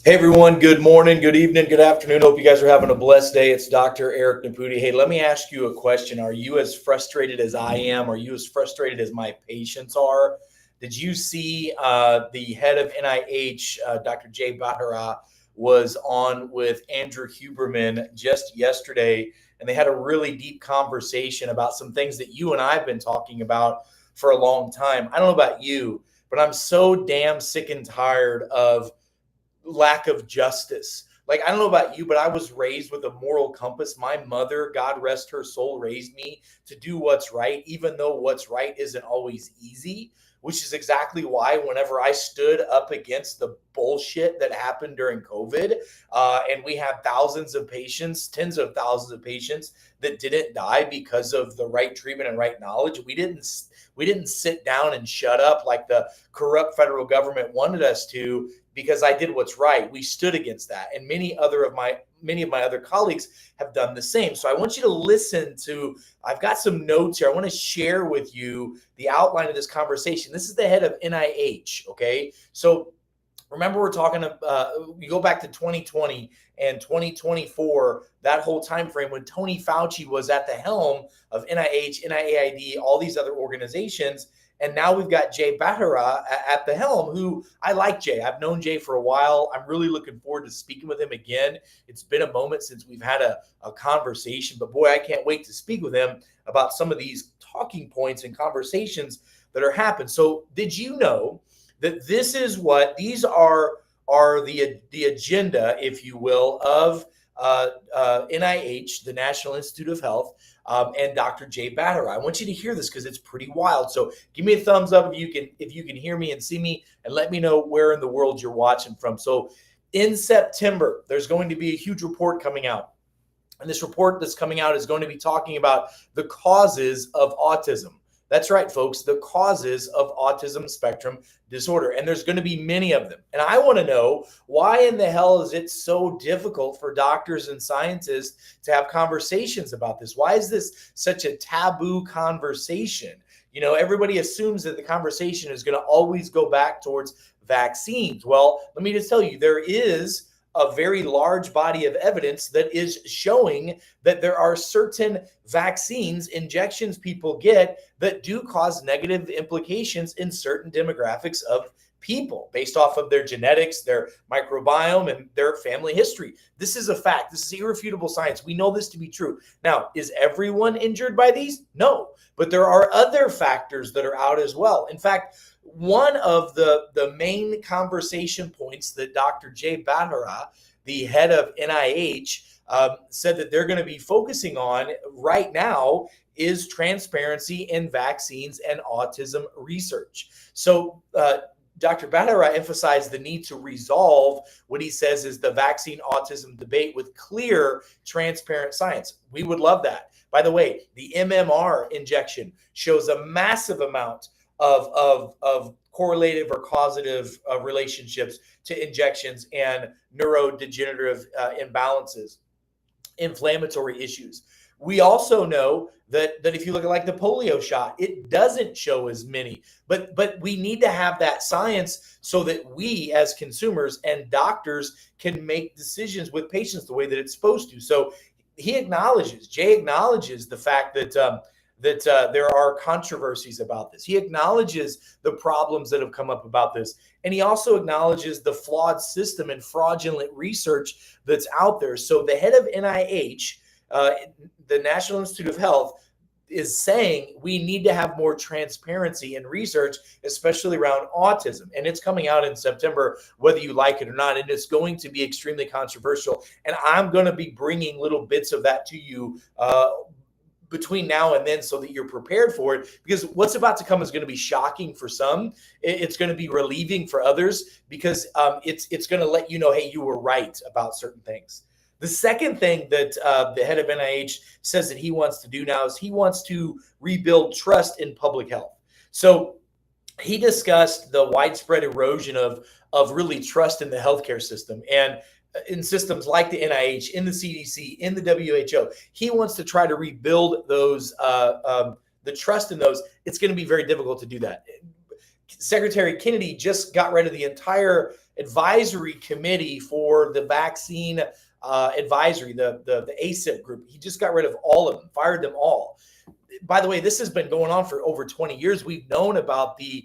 Hey everyone, good morning, good evening, good afternoon. Hope you guys are having a blessed day. It's Dr. Eric Naputi. Hey, let me ask you a question. Are you as frustrated as I am? Are you as frustrated as my patients are? Did you see the head of NIH, Dr. Jay Bhattacharya, was on with Andrew Huberman just yesterday, and they had a really deep conversation about some things that you and I have been talking about for a long time. I don't know about you, but I'm so damn sick and tired of lack of justice. Like, I don't know about you, but I was raised with a moral compass. My mother, God rest her soul, raised me to do what's right, even though what's right isn't always easy, which is exactly why whenever I stood up against the bullshit that happened during COVID, and we had thousands of patients, tens of thousands of patients that didn't die because of the right treatment and right knowledge, we didn't sit down and shut up like the corrupt federal government wanted us to, because I did what's right. We stood against that. And many of my other colleagues have done the same. So I want you to listen to, I've got some notes here. I want to share with you the outline of this conversation. This is the head of NIH, okay? So remember, we're talking, we go back to 2020 and 2024, that whole time frame when Tony Fauci was at the helm of NIH, NIAID, all these other organizations. And now we've got Jay Bhattacharya at the helm, who I like Jay. I've known Jay for a while. I'm really looking forward to speaking with him again. It's been a moment since we've had a conversation, but boy, I can't wait to speak with him about some of these talking points and conversations that are happening. So did you know that these are the agenda, if you will, of NIH, the National Institute of Health, and Dr. Jay Bhattacharya. I want you to hear this because it's pretty wild. So give me a thumbs up if you can hear me and see me, and let me know where in the world you're watching from. So in September, there's going to be a huge report coming out. And this report that's coming out is going to be talking about the causes of autism. That's right, folks, the causes of autism spectrum disorder. And there's going to be many of them. And I want to know, why in the hell is it so difficult for doctors and scientists to have conversations about this? Why is this such a taboo conversation? You know, everybody assumes that the conversation is going to always go back towards vaccines. Well, let me just tell you, there is a very large body of evidence that is showing that there are certain vaccines, injections people get, that do cause negative implications in certain demographics of people based off of their genetics, their microbiome, and their family history. This is a fact. This is irrefutable science. We know this to be true. Now, is everyone injured by these? No, but there are other factors that are out as well. In fact, one of the main conversation points that Dr. Jay Bhattacharya, the head of NIH, said that they're going to be focusing on right now is transparency in vaccines and autism research. So Dr. Bhattacharya emphasized the need to resolve what he says is the vaccine autism debate with clear, transparent science. We would love that. By the way, the MMR injection shows a massive amount of correlative or causative relationships to injections and neurodegenerative imbalances, inflammatory issues. We also know that if you look at like the polio shot, it doesn't show as many, but we need to have that science so that we as consumers and doctors can make decisions with patients the way that it's supposed to. So Jay acknowledges the fact that there are controversies about this. He acknowledges the problems that have come up about this. And he also acknowledges the flawed system and fraudulent research that's out there. So the head of NIH, the National Institute of Health, is saying we need to have more transparency in research, especially around autism. And it's coming out in September, whether you like it or not. And it's going to be extremely controversial. And I'm going to be bringing little bits of that to you between now and then so that you're prepared for it, because what's about to come is going to be shocking for some. It's going to be relieving for others, because it's going to let you know, hey, you were right about certain things. The second thing that the head of NIH says that he wants to do now is he wants to rebuild trust in public health. So he discussed the widespread erosion of really trust in the healthcare system and in systems like the NIH, in the CDC, in the WHO. He wants to try to rebuild those, the trust in those. It's going to be very difficult to do that. Secretary Kennedy just got rid of the entire advisory committee for the vaccine advisory, the ACIP group. He just got rid of all of them, fired them all. By the way, this has been going on for over 20 years. We've known about the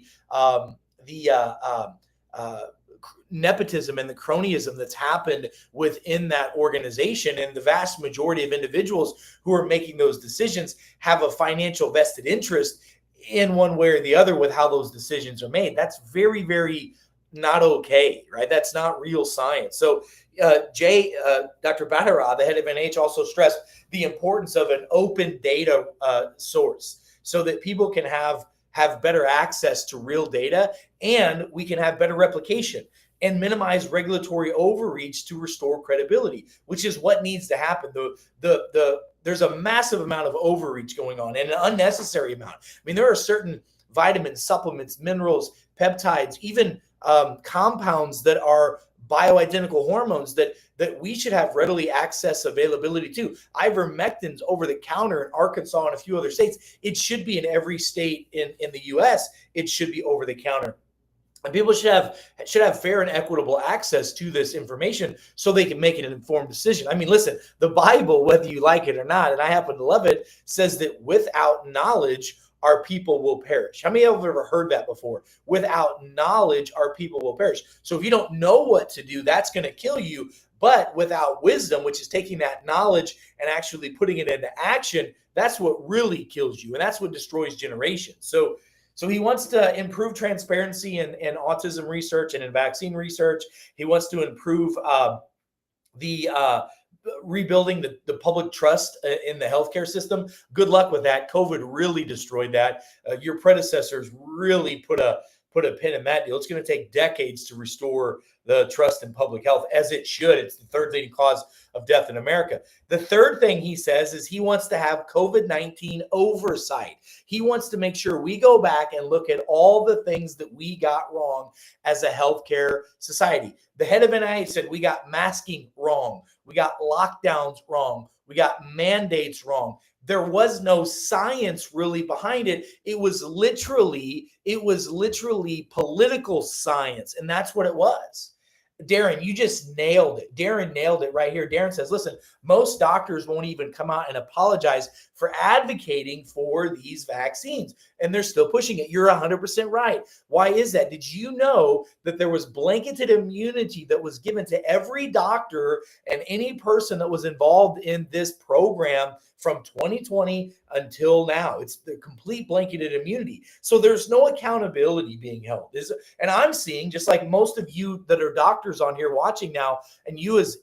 nepotism and the cronyism that's happened within that organization. And the vast majority of individuals who are making those decisions have a financial vested interest in one way or the other with how those decisions are made. That's very, very not okay, right? That's not real science. So Dr. Badara, the head of NIH, also stressed the importance of an open data source so that people can have better access to real data, and we can have better replication and minimize regulatory overreach to restore credibility, which is what needs to happen. There's a massive amount of overreach going on, and an unnecessary amount. I mean, there are certain vitamins, supplements, minerals, peptides, even compounds that are bioidentical hormones that we should have readily access availability to. Ivermectin's over the counter in Arkansas and a few other states. It should be in every state in the US. It should be over the counter. And people should have fair and equitable access to this information so they can make an informed decision. I mean, listen, the Bible, whether you like it or not, and I happen to love it, says that without knowledge, our people will perish. How many of you have ever heard that before? Without knowledge, our people will perish. So if you don't know what to do, that's going to kill you. But without wisdom, which is taking that knowledge and actually putting it into action, that's what really kills you. And that's what destroys generations. So he wants to improve transparency in autism research and in vaccine research. He wants to improve rebuilding the public trust in the healthcare system. Good luck with that. COVID really destroyed that. Your predecessors really put a pin in that deal. It's going to take decades to restore the trust in public health, as it should. It's the third leading cause of death in America. The third thing he says is he wants to have COVID-19 oversight. He wants to make sure we go back and look at all the things that we got wrong as a healthcare society. The head of NIH said we got masking wrong. We got lockdowns wrong. We got mandates wrong. There was no science really behind it. It was literally political science. And that's what it was. Darren, you just nailed it. Darren nailed it right here. Darren says, listen, most doctors won't even come out and apologize for advocating for these vaccines, and they're still pushing it. You're 100% right. Why is that? Did you know that there was blanketed immunity that was given to every doctor and any person that was involved in this program from 2020 until now? It's the complete blanketed immunity. So there's no accountability being held. And I'm seeing, just like most of you that are doctors on here watching now, and you as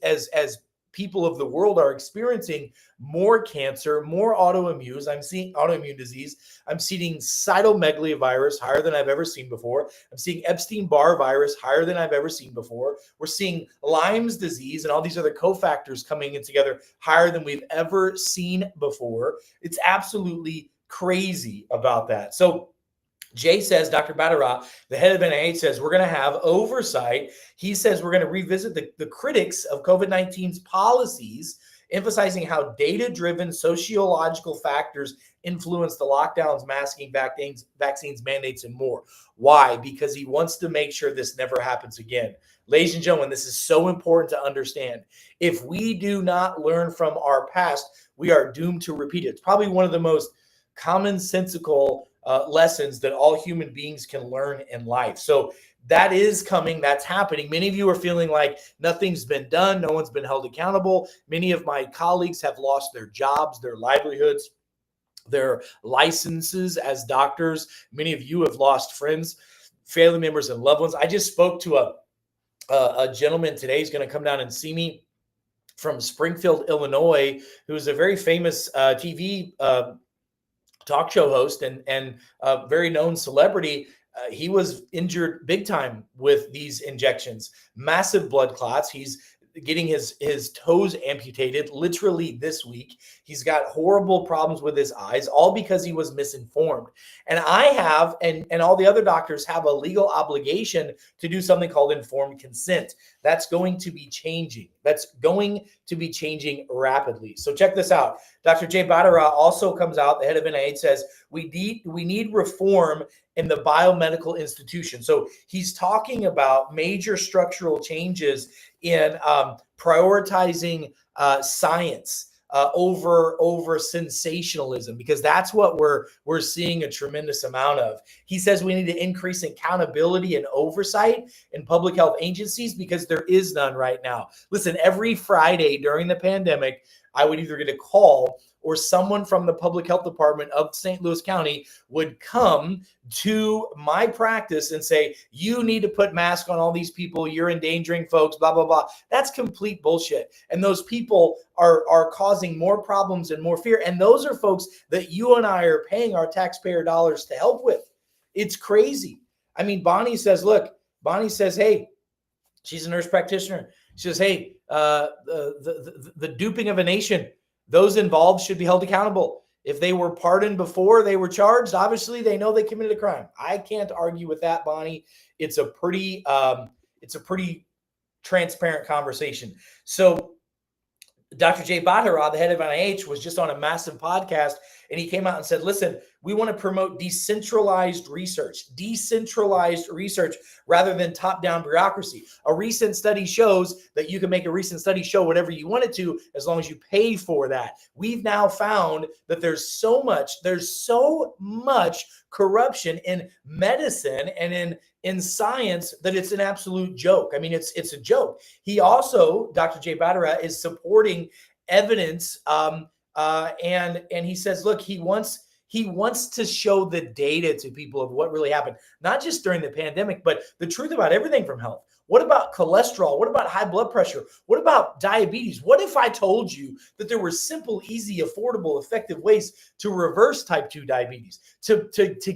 people of the world are experiencing more cancer, more autoimmune. I'm seeing autoimmune disease. I'm seeing cytomegalovirus higher than I've ever seen before. I'm seeing Epstein-Barr virus higher than I've ever seen before. We're seeing Lyme's disease and all these other cofactors coming in together higher than we've ever seen before. It's absolutely crazy about that. So Jay says, Dr. Badara, the head of NIH, says we're going to have oversight. He says we're going to revisit the critics of COVID-19's policies, emphasizing how data-driven sociological factors influence the lockdowns, masking, vaccines, mandates, and more. Why? Because he wants to make sure this never happens again. Ladies and gentlemen, this is so important to understand. If we do not learn from our past, we are doomed to repeat it. It's probably one of the most commonsensical lessons that all human beings can learn in life. So that is coming. That's happening. Many of you are feeling like nothing's been done. No one's been held accountable. Many of my colleagues have lost their jobs, their livelihoods, their licenses as doctors. Many of you have lost friends, family members, and loved ones. I just spoke to a gentleman today. He's going to come down and see me from Springfield, Illinois, who's a very famous TV talk show host and a very known celebrity. He was injured big time with these injections, massive blood clots. He's getting his toes amputated literally this week. He's got horrible problems with his eyes, all because he was misinformed. And I have, and all the other doctors have, a legal obligation to do something called informed consent. That's going to be changing. that's going to be changing rapidly. So check this out. Dr. Jay Bhattacharya also comes out, the head of NIH, says we need reform in the biomedical institution. So he's talking about major structural changes in prioritizing science over sensationalism, because that's what we're seeing a tremendous amount of. He says we need to increase accountability and oversight in public health agencies because there is none right now. Listen, every Friday during the pandemic, I would either get a call or someone from the public health department of St. Louis County would come to my practice and say, you need to put masks on all these people. You're endangering folks, blah, blah, blah. That's complete bullshit. And those people are causing more problems and more fear. And those are folks that you and I are paying our taxpayer dollars to help with. It's crazy. I mean, Bonnie says, hey, she's a nurse practitioner. She says, hey, the duping of a nation, those involved should be held accountable. If they were pardoned before they were charged, obviously they know they committed a crime. I can't argue with that, Bonnie. It's a pretty transparent conversation. So Dr. Jay Bhattacharya, the head of NIH, was just on a massive podcast, and he came out and said, listen, we want to promote decentralized research rather than top-down bureaucracy. A recent study shows that you can make a recent study show whatever you want it to as long as you pay for that. We've now found that there's so much corruption in medicine and in science that it's an absolute joke. I mean, it's a joke. He also, Dr. Jay Bhattacharya, is supporting evidence, and he says, look, he wants to show the data to people of what really happened, not just during the pandemic, but the truth about everything from health. What about cholesterol? What about high blood pressure? What about diabetes? What if I told you that there were simple, easy, affordable, effective ways to reverse type 2 diabetes, to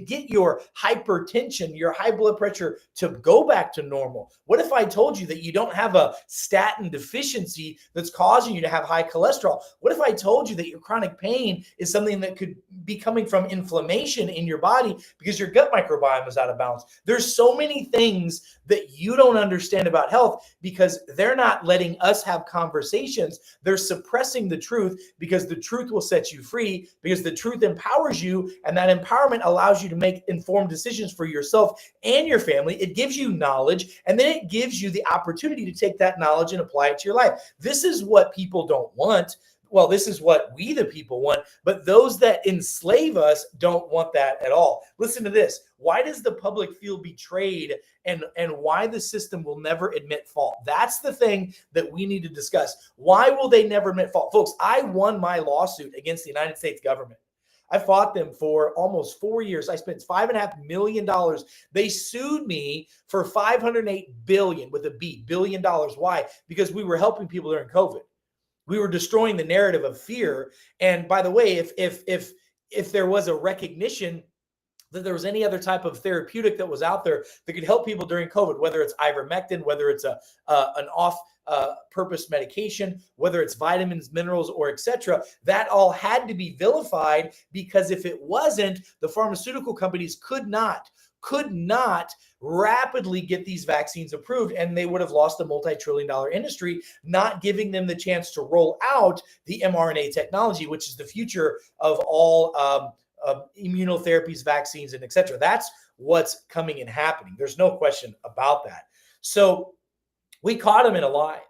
get your hypertension, your high blood pressure to go back to normal? What if I told you that you don't have a statin deficiency that's causing you to have high cholesterol? What if I told you that your chronic pain is something that could be coming from inflammation in your body because your gut microbiome is out of balance? There's so many things that you don't understand about health because they're not letting us have conversations. They're suppressing the truth because the truth will set you free, because the truth empowers you, and that empowerment allows you to make informed decisions for yourself and your family. It gives you knowledge, and then it gives you the opportunity to take that knowledge and apply it to your life. This is what people don't want. Well, this is what we, the people, want, but those that enslave us don't want that at all. Listen to this. Why does the public feel betrayed, and why the system will never admit fault? That's the thing that we need to discuss. Why will they never admit fault? Folks, I won my lawsuit against the United States government. I fought them for almost 4 years. I spent $5.5 million. They sued me for $508 billion with a B, $billion. Why? Because we were helping people during COVID. We were destroying the narrative of fear. And by the way, if there was a recognition that there was any other type of therapeutic that was out there that could help people during COVID, whether it's ivermectin, whether it's an off-purpose medication, whether it's vitamins, minerals, or etc., that all had to be vilified, because if it wasn't, the pharmaceutical companies could not rapidly get these vaccines approved, and they would have lost a multi-trillion-dollar industry, not giving them the chance to roll out the mRNA technology, which is the future of all immunotherapies, vaccines, and etc. That's what's coming and happening. There's no question about that. So we caught them in a lie.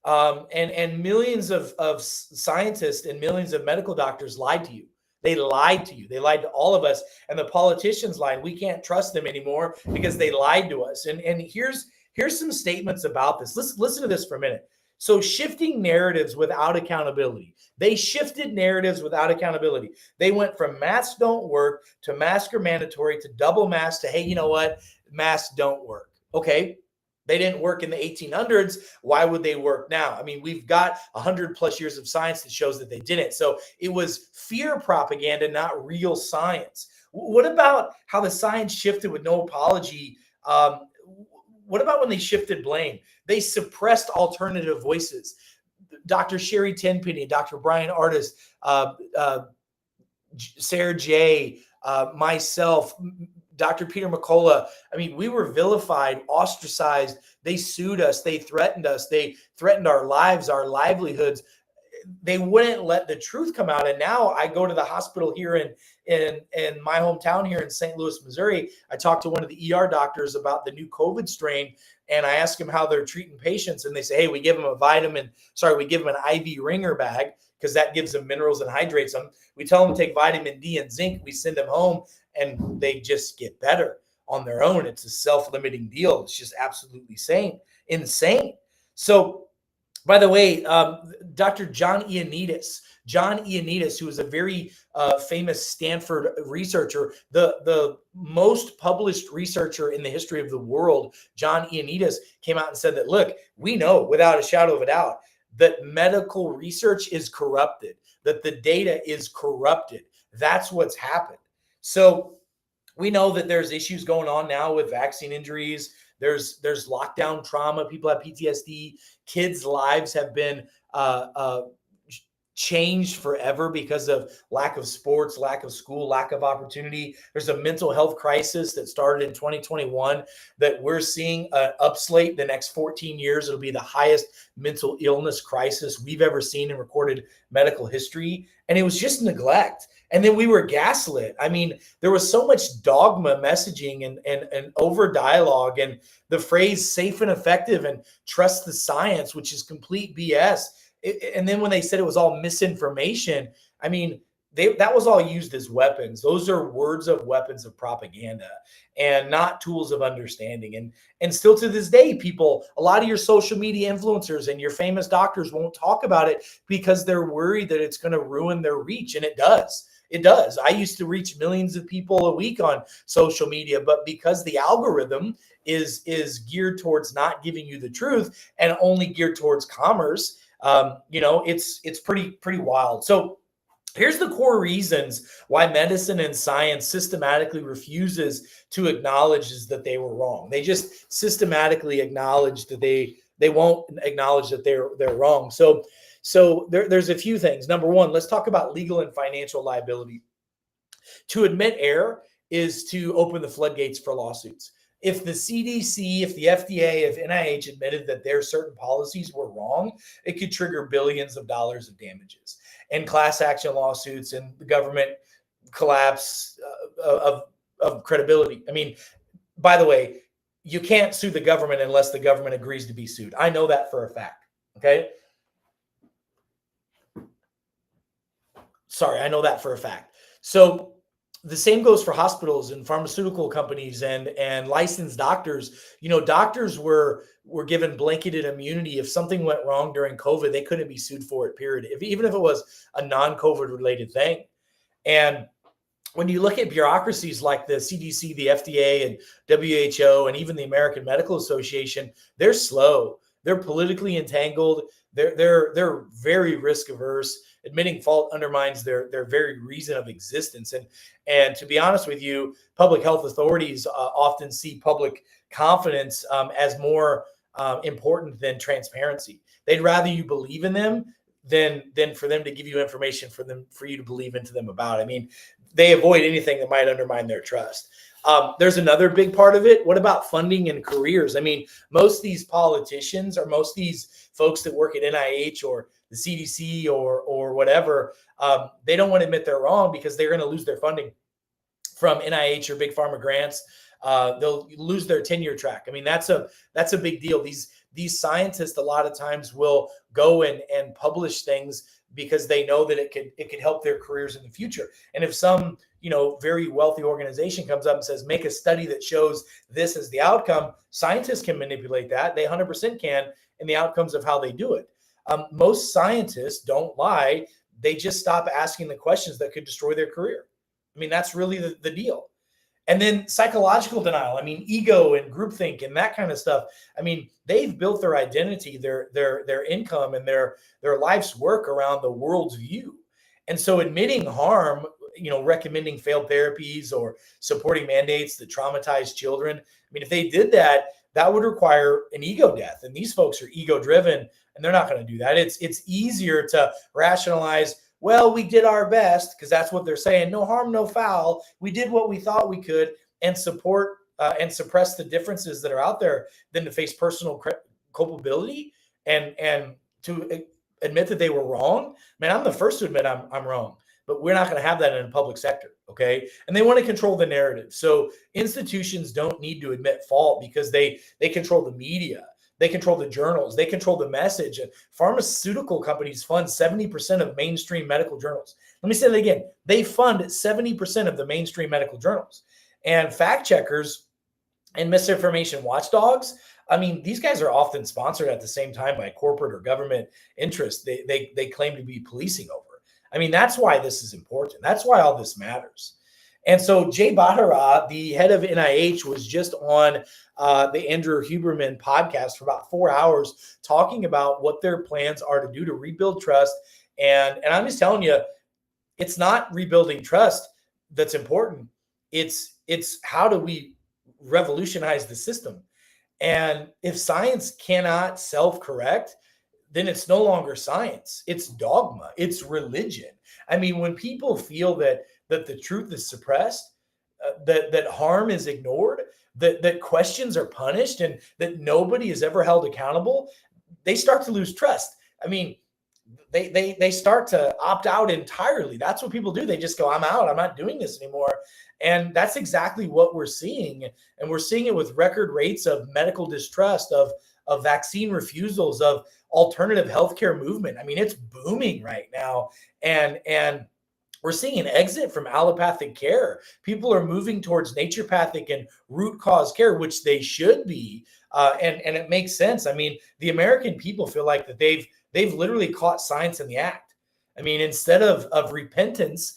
And millions of scientists and millions of medical doctors lied to you. They lied to you. They lied to all of us. And the politicians lied. We can't trust them anymore because they lied to us. And here's some statements about this. Listen to this for a minute. So shifting narratives without accountability. They shifted narratives without accountability. They went from masks don't work to masks are mandatory to double masks to, hey, you know what? Masks don't work. Okay. They didn't work in the 1800s. Why would they work now? I mean, we've got 100 plus years of science that shows that they didn't. So it was fear propaganda, not real science. What about how the science shifted with no apology? What about when they shifted blame? They suppressed alternative voices. Dr. Sherry Tenpenny, Dr. Brian Artist, Sarah J., myself, Dr. Peter McCullough, I mean, we were vilified, ostracized. They sued us. They threatened us. They threatened our lives, our livelihoods. They wouldn't let the truth come out. And now I go to the hospital here in my hometown here in St. Louis, Missouri. I talked to one of the ER doctors about the new COVID strain, and I ask them how they're treating patients. And they say, hey, we give them we give them an IV ringer bag because that gives them minerals and hydrates them. We tell them to take vitamin D and zinc. We send them home and they just get better on their own. It's a self-limiting deal. It's just absolutely insane. So, by the way, Dr. John Ioannidis, who is a very famous Stanford researcher, the most published researcher in the history of the world, John Ioannidis, came out and said that, look, we know without a shadow of a doubt that medical research is corrupted, that the data is corrupted. That's what's happened. So we know that there's issues going on now with vaccine injuries. There's lockdown trauma. People have PTSD. Kids' lives have been changed forever because of lack of sports, lack of school, lack of opportunity. There's a mental health crisis that started in 2021 that we're seeing upslate the next 14 years. It'll be the highest mental illness crisis we've ever seen in recorded medical history. And it was just neglect. And then we were gaslit. I mean, there was so much dogma messaging and over dialogue, and the phrase safe and effective and trust the science, which is complete BS. And then when they said it was all misinformation, I mean, that was all used as weapons. Those are weapons of propaganda and not tools of understanding. And still to this day, a lot of your social media influencers and your famous doctors won't talk about it because they're worried that it's going to ruin their reach. And it does. It does. I used to reach millions of people a week on social media, but because the algorithm is geared towards not giving you the truth and only geared towards commerce, it's pretty wild. So here's the core reasons why medicine and science systematically refuses to acknowledge that they were wrong. They just systematically acknowledge that they won't acknowledge that they're wrong. So there's a few things. Number one, let's talk about legal and financial liability. To admit error is to open the floodgates for lawsuits. If the CDC, if the FDA, if NIH admitted that their certain policies were wrong, it could trigger billions of dollars of damages and class action lawsuits and the government collapse of credibility. I mean, by the way, you can't sue the government unless the government agrees to be sued. I know that for a fact. Okay. Sorry, I know that for a fact. So the same goes for hospitals and pharmaceutical companies and licensed doctors. Doctors were given blanketed immunity. If something went wrong during COVID, they couldn't be sued for it, period. Even if it was a non-COVID related thing. And when you look at bureaucracies like the CDC, the FDA, and WHO, and even the American Medical Association, they're slow. They're politically entangled. They're very risk averse. Admitting fault undermines their very reason of existence. And to be honest with you, public health authorities often see public confidence as more important than transparency. They'd rather you believe in them than for them to give you information for you to believe into them about. I mean, they avoid anything that might undermine their trust. There's another big part of it. What about funding and careers? I mean, most of these politicians or most of these folks that work at NIH or the CDC or whatever, they don't want to admit they're wrong because they're going to lose their funding from NIH or big pharma grants. They'll lose their tenure track. I mean, that's a big deal. These scientists a lot of times will go and publish things because they know that it could help their careers in the future. And if some very wealthy organization comes up and says, make a study that shows this is the outcome, scientists can manipulate that. They 100% can in the outcomes of how they do it. Most scientists don't lie. They just stop asking the questions that could destroy their career. I mean, that's really the deal. And then psychological denial. I mean, ego and groupthink and that kind of stuff. I mean, they've built their identity, their income, and their life's work around the world's view. And so admitting harm, recommending failed therapies or supporting mandates that traumatize children. I mean, if they did that, that would require an ego death. And these folks are ego driven and they're not going to do that. It's easier to rationalize, well, we did our best because that's what they're saying. No harm, no foul. We did what we thought we could. and support and suppress the differences that are out there than to face personal culpability and to admit that they were wrong. Man, I'm the first to admit I'm wrong, but we're not going to have that in the public sector. Okay. And they want to control the narrative. So institutions don't need to admit fault because they control the media. They control the journals. They control the message. And pharmaceutical companies fund 70% of mainstream medical journals. Let me say that again. They fund 70% of the mainstream medical journals. And fact checkers and misinformation watchdogs, I mean, these guys are often sponsored at the same time by corporate or government interests they claim to be policing over. I mean, that's why this is important. That's why all this matters. And so Jay Bhattacharya, the head of NIH, was just on the Andrew Huberman podcast for about 4 hours talking about what their plans are to do to rebuild trust. And I'm just telling you, it's not rebuilding trust that's important. It's how do we revolutionize the system? And if science cannot self-correct, then it's no longer science. It's dogma. It's religion. I mean, when people feel that the truth is suppressed, that harm is ignored, that questions are punished, and that nobody is ever held accountable, they start to lose trust. I mean, they start to opt out entirely. That's what people do. They just go, I'm out. I'm not doing this anymore. And that's exactly what we're seeing. And we're seeing it with record rates of medical distrust, of vaccine refusals, of alternative healthcare movement. I mean, it's booming right now. And we're seeing an exit from allopathic care. People are moving towards naturopathic and root cause care, which they should be. And it makes sense. I mean, the American people feel like that they've literally caught science in the act. I mean, instead of repentance,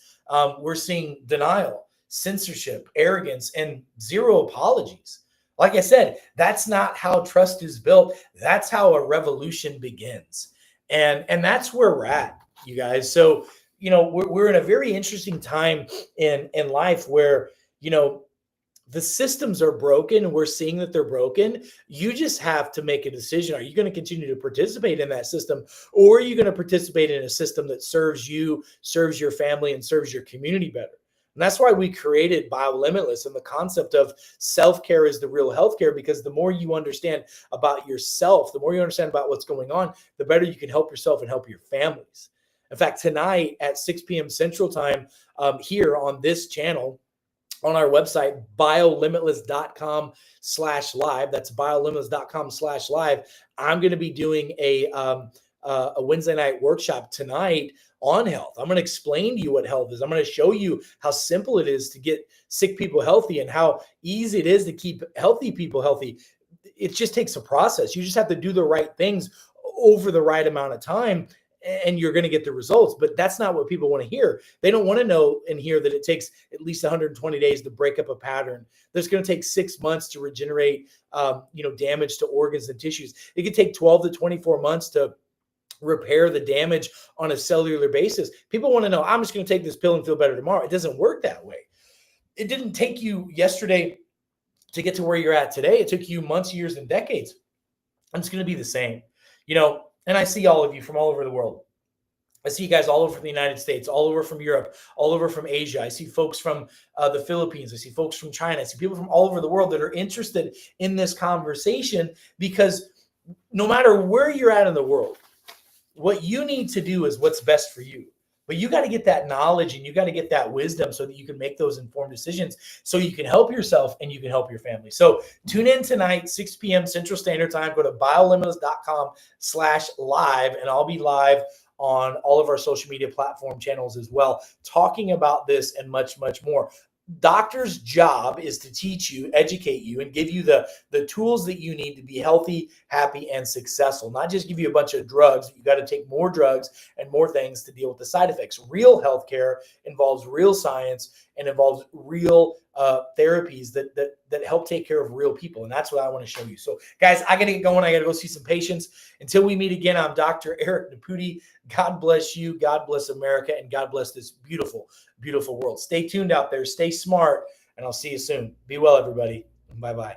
we're seeing denial, censorship, arrogance, and zero apologies. Like I said, that's not how trust is built. That's how a revolution begins. And that's where we're at, you guys. So, we're in a very interesting time in life where, the systems are broken and we're seeing that they're broken. You just have to make a decision. Are you going to continue to participate in that system, or are you going to participate in a system that serves you, serves your family, and serves your community better? And that's why we created BioLimitless and the concept of self-care is the real healthcare, because the more you understand about yourself, the more you understand about what's going on, the better you can help yourself and help your families. In fact, tonight at 6 p.m. Central Time, here on this channel, on our website, biolimitless.com/live. That's biolimitless.com/live. I'm going to be doing a Wednesday night workshop tonight on health. I'm going to explain to you what health is. I'm going to show you how simple it is to get sick people healthy and how easy it is to keep healthy people healthy. It just takes a process. You just have to do the right things over the right amount of time, and you're going to get the results. But that's not what people want to hear. They don't want to know and hear that it takes at least 120 days to break up a pattern. That's going to take 6 months to regenerate, damage to organs and tissues. It could take 12 to 24 months to repair the damage on a cellular basis. People want to know, I'm just going to take this pill and feel better tomorrow. It doesn't work that way. It didn't take you yesterday to get to where you're at today. It took you months, years, and decades. And it's going to be the same, and I see all of you from all over the world. I see you guys all over the United States, all over from Europe, all over from Asia. I see folks from the Philippines. I see folks from China. I see people from all over the world that are interested in this conversation, because no matter where you're at in the world, what you need to do is what's best for you. But you got to get that knowledge and you got to get that wisdom so that you can make those informed decisions, so you can help yourself and you can help your family. So tune in tonight, 6 p.m. Central Standard Time. Go to biolimitless.com/live, and I'll be live on all of our social media platform channels as well, talking about this and much, much more. Doctor's job is to teach you, educate you, and give you the tools that you need to be healthy, happy, and successful. Not just give you a bunch of drugs. You got to take more drugs and more things to deal with the side effects. Real healthcare involves real science and involves real therapies that help take care of real people. And that's what I want to show you. So guys, I got to get going. I got to go see some patients. Until we meet again, I'm Dr. Eric Naputi. God bless you. God bless America. And God bless this beautiful, beautiful world. Stay tuned out there. Stay smart. And I'll see you soon. Be well, everybody. Bye-bye.